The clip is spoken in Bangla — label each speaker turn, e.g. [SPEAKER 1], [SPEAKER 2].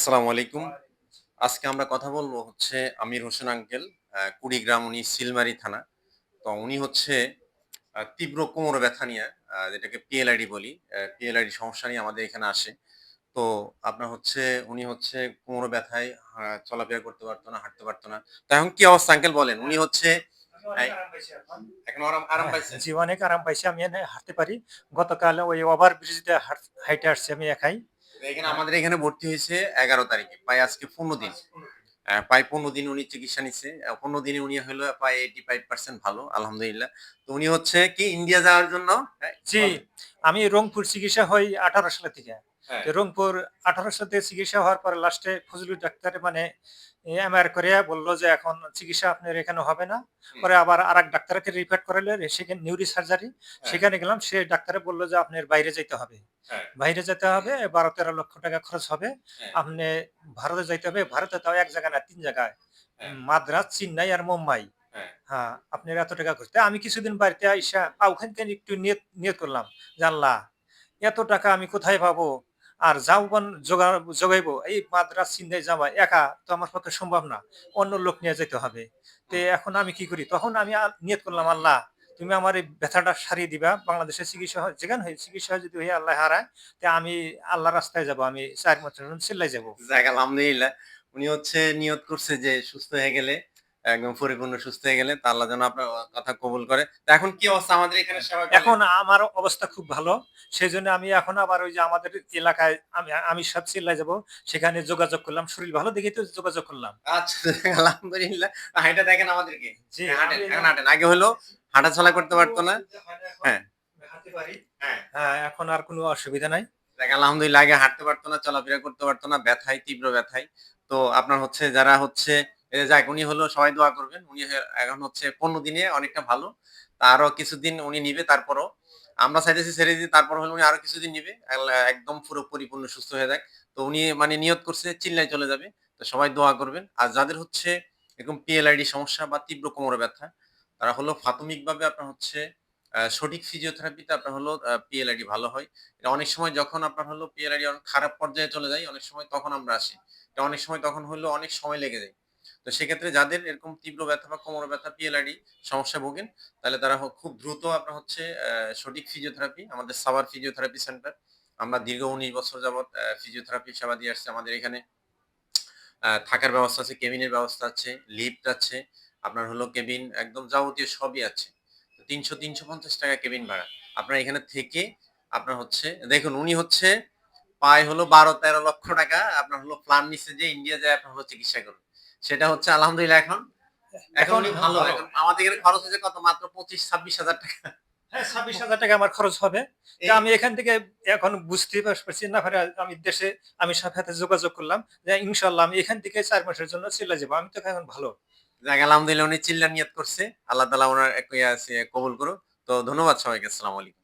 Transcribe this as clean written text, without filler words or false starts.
[SPEAKER 1] আসসালামু আলাইকুম। আজকে আমরা কথা বলবো হচ্ছে আমির হোসেন আঙ্কেল, কুড়িগ্রাম, উনি সিলমারি থানা। তো উনি হচ্ছে তীব্র কোমর ব্যথা নিয়ে, যেটাকে পিএলআইডি বলি। পিএলআইডি সমস্যা নিয়ে আমাদের এখানে আসে। তো আপনার হচ্ছে উনি হচ্ছে কোমর ব্যথায় চলাফেরা করতে পারতো না, হাঁটতে পারতো না। তো এখন কি অবস্থা আঙ্কেল বলেন? উনি হচ্ছে
[SPEAKER 2] আমি
[SPEAKER 1] এই
[SPEAKER 2] অনেক আরাম পাইছি এখন।
[SPEAKER 1] এখন আরাম
[SPEAKER 2] হ্যাঁ,
[SPEAKER 1] পাইছেন?
[SPEAKER 2] জি অনেক আরাম পাইছি। আমি এনে হাঁটতে পারি। গতকাল ওই ওভারব্রিজ দিয়ে হাইটে আসছি আমি একাই।
[SPEAKER 1] এখানে
[SPEAKER 2] হ্যাঁ,
[SPEAKER 1] আমাদের এখানে ভর্তি হয়েছে ১১ তারিখে। প্রায় আজকে ১৫ দিন।
[SPEAKER 2] আচ্ছা ১৫ দিন।
[SPEAKER 1] প্রায় ১৫ দিন উনি চিকিৎসা নিচ্ছে। ১৫ দিনে উনি হলো প্রায় 85% ভালো, আলহামদুলিল্লাহ। তো উনি হচ্ছে কি ইন্ডিয়া যাওয়ার জন্য। হ্যাঁ,
[SPEAKER 2] জি,
[SPEAKER 1] বলেন।
[SPEAKER 2] আমি রংপুর চিকিৎসা হই ১৮ সালে থেকে।
[SPEAKER 1] হ্যাঁ,
[SPEAKER 2] তো রংপুর ১৮ সালে থেকে চিকিৎসা হওয়ার পরে লাস্টে ফজলুল ডাক্তার মানে এমআর করে বলল যে, "এখন চিকিৎসা আপনার এখানে হবে না।"
[SPEAKER 1] হুম,
[SPEAKER 2] পরে আবার আরেক ডাক্তারকে রিফার করাইলো সেখানে নিউরো সার্জারি।
[SPEAKER 1] হ্যাঁ,
[SPEAKER 2] সেখানে গেলাম। সে ডাক্তারে বলল যে, "আপনার বাইরে যাইতে হবে।
[SPEAKER 1] হ্যাঁ,
[SPEAKER 2] বাইরে যেতে হবে ১২-১৩ লক্ষ টাকা খরচ হবে।
[SPEAKER 1] হ্যাঁ,
[SPEAKER 2] আপনি ভারতে যাইতে হবে। ভারতে তাও ১ জায়গায় না ৩ জায়গায়।
[SPEAKER 1] হ্যাঁ,
[SPEAKER 2] মাদ্রাজ, চেন্নাই আর মুম্বাই।
[SPEAKER 1] হ্যাঁ,
[SPEAKER 2] হ্যাঁ, আপনার এত টাকা খরচ।" তা আমি কিছুদিন বাড়িতে আইসা ওখান থেকে একটু নিয়ত করলাম যে, "আল্লাহ এত টাকা আমি কোথায় পাবো? আর যৌবন জোগাইবো এই মাদ্রাজ, চেন্নাই যাওয়া একা তো আমার পক্ষে সম্ভব না। অন্য লোক নিয়ে যেতে হবে। তো
[SPEAKER 1] হুম,
[SPEAKER 2] এখন আমি কি করি?" তখন আমি নিয়ত করলাম, "আল্লাহ তুমি আমার এই ব্যথাটা সারিয়ে দিবা। বাংলাদেশে চিকিৎসা হয় যেখানে হয় চিকিৎসা হয় যদি হইয়া আল্লাহ হারায়, তে আমি আল্লাহর রাস্তায় যাবো। আমি ৪ মাসের জন্য চিল্লাই যাবো।"
[SPEAKER 1] যাক আলহামদুলিল্লাহ। উনি হচ্ছে নিয়ত করছে যে সুস্থ হয়ে গেলে, একদম পরিপূর্ণ সুস্থ হয়ে গেলে তো আল্লাহ যেন আপনার কথা কবুল করে। তো এখন কি অবস্থা আমাদের এখানে
[SPEAKER 2] হ্যাঁ,
[SPEAKER 1] সেবায়
[SPEAKER 2] এখন
[SPEAKER 1] বলেন?
[SPEAKER 2] আমার অবস্থা খুব ভালো। সেজন্য আমি এখন আবার ওই যে আমাদের এলাকায় আমি সব চিল্লায় যাবো। সেখানে যোগাযোগ করলাম। শরীর ভালো দেখেই তো যোগাযোগ করলাম।
[SPEAKER 1] আচ্ছা, যাক আলহামদুলিল্লাহ। হাঁইটা দেখেন আমাদেরকে।
[SPEAKER 2] জি,
[SPEAKER 1] হাঁটেন,
[SPEAKER 2] আমি
[SPEAKER 1] এখন
[SPEAKER 2] এখন
[SPEAKER 1] হাঁটেন। আগে হলো হাঁটাচলা
[SPEAKER 2] আমার
[SPEAKER 1] করতে
[SPEAKER 2] কোনো
[SPEAKER 1] পারতো না।
[SPEAKER 2] অসুবিধা হয় না এখন।
[SPEAKER 1] হ্যাঁ,
[SPEAKER 2] আমি হাঁটতে পারি।
[SPEAKER 1] হ্যাঁ।
[SPEAKER 2] হ্যাঁ, এখন আর কোনো অসুবিধা নাই।
[SPEAKER 1] যাক আলহামদুলিল্লাহ, আগে হাঁটতে পারতো না, চলাফেরা করতে পারতো না, ব্যথায়, তীব্র ব্যথায়। তো আপনার হচ্ছে যারা হচ্ছে যাক উনি হলো সবাই দোয়া করবেন। উনি এখন হচ্ছে ১৫ দিনে অনেকটা ভালো। তা আরো কিছুদিন উনি নিবে তারপরও। আমরা চাইতেছি ছেড়ে দিতে, তারপর হলো উনি আরো কিছুদিন নিবে। একদম পুরো পরিপূর্ণ সুস্থ হয়ে যাক। তো উনি মানে নিয়ত করছে চিল্লায় চলে যাবে। তো সবাই দোয়া করবেন। আর যাদের হচ্ছে এরকম পিএলআইডি সমস্যা বা তীব্র কোমরে ব্যথা, তারা হলো প্রাথমিকভাবে আপনার হচ্ছে সঠিক ফিজিওথেরাপিতে আপনার হলো পিএলআইডি ভালো হয়। এটা অনেক সময় যখন আপনার হলো পিএলআইডি অনেক খারাপ পর্যায়ে চলে যায়, অনেক সময় তখন আমরা আসি। এটা অনেক সময় তখন হলো অনেক সময় লেগে যায়। তো সেক্ষেত্রে যাদের এরকম তীব্র ব্যথা বা কোমর ব্যথা, পিএলআইডি সমস্যায় ভোগেন, তাহলে তারা খুব দ্রুত আপনার হচ্ছে সঠিক ফিজিওথেরাপি আমাদের সাভার ফিজিওথেরাপি সেন্টার। আমরা দীর্ঘ ১৯ বছর যাবৎ ফিজিওথেরাপি সেবা দিয়ে আসছি। আমাদের এখানে থাকার ব্যবস্থা আছে, কেবিনের ব্যবস্থা আছে, লিফট আছে। আপনার হলো কেবিন একদম যাবতীয় সবই আছে। ৩০০-৩৫০ টাকা কেবিন ভাড়া। আপনার এখানে থেকে আপনার হচ্ছে দেখুন উনি হচ্ছে পায় হলো ১২-১৩ লক্ষ টাকা আপনার হলো প্ল্যান নিচ্ছে যে ইন্ডিয়া যায় আপনার হলো চিকিৎসা করবে। সেটা হচ্ছে আলহামদুলিল্লাহ এখন
[SPEAKER 2] এখন
[SPEAKER 1] উনি
[SPEAKER 2] হ্যাঁ,
[SPEAKER 1] ভালো।
[SPEAKER 2] ভালো।
[SPEAKER 1] এখন আমাদের এখানে খরচ হয়েছে কত? মাত্র ২৫-২৬ হাজার টাকা।
[SPEAKER 2] হ্যাঁ, ৳২৬,০০০ আমার খরচ হবে। তো
[SPEAKER 1] এই
[SPEAKER 2] আমি এখান থেকে এখন বুঝতেই পারছি না পারে আমি দেশে আমি সাথে যোগাযোগ করলাম যে ইনশাআল্লাহ আমি এখান থেকে ৪ মাসের জন্য চইলা যাবো। আমি তো এখন ভালো।
[SPEAKER 1] যাক আলহামদুলিল্লাহ উনি চিল্লার নিয়ত করছে। আল্লাহ তাআলা উনার কবুল করুক। তো ধন্যবাদ সবাইকে। আসসালামু আলাইকুম।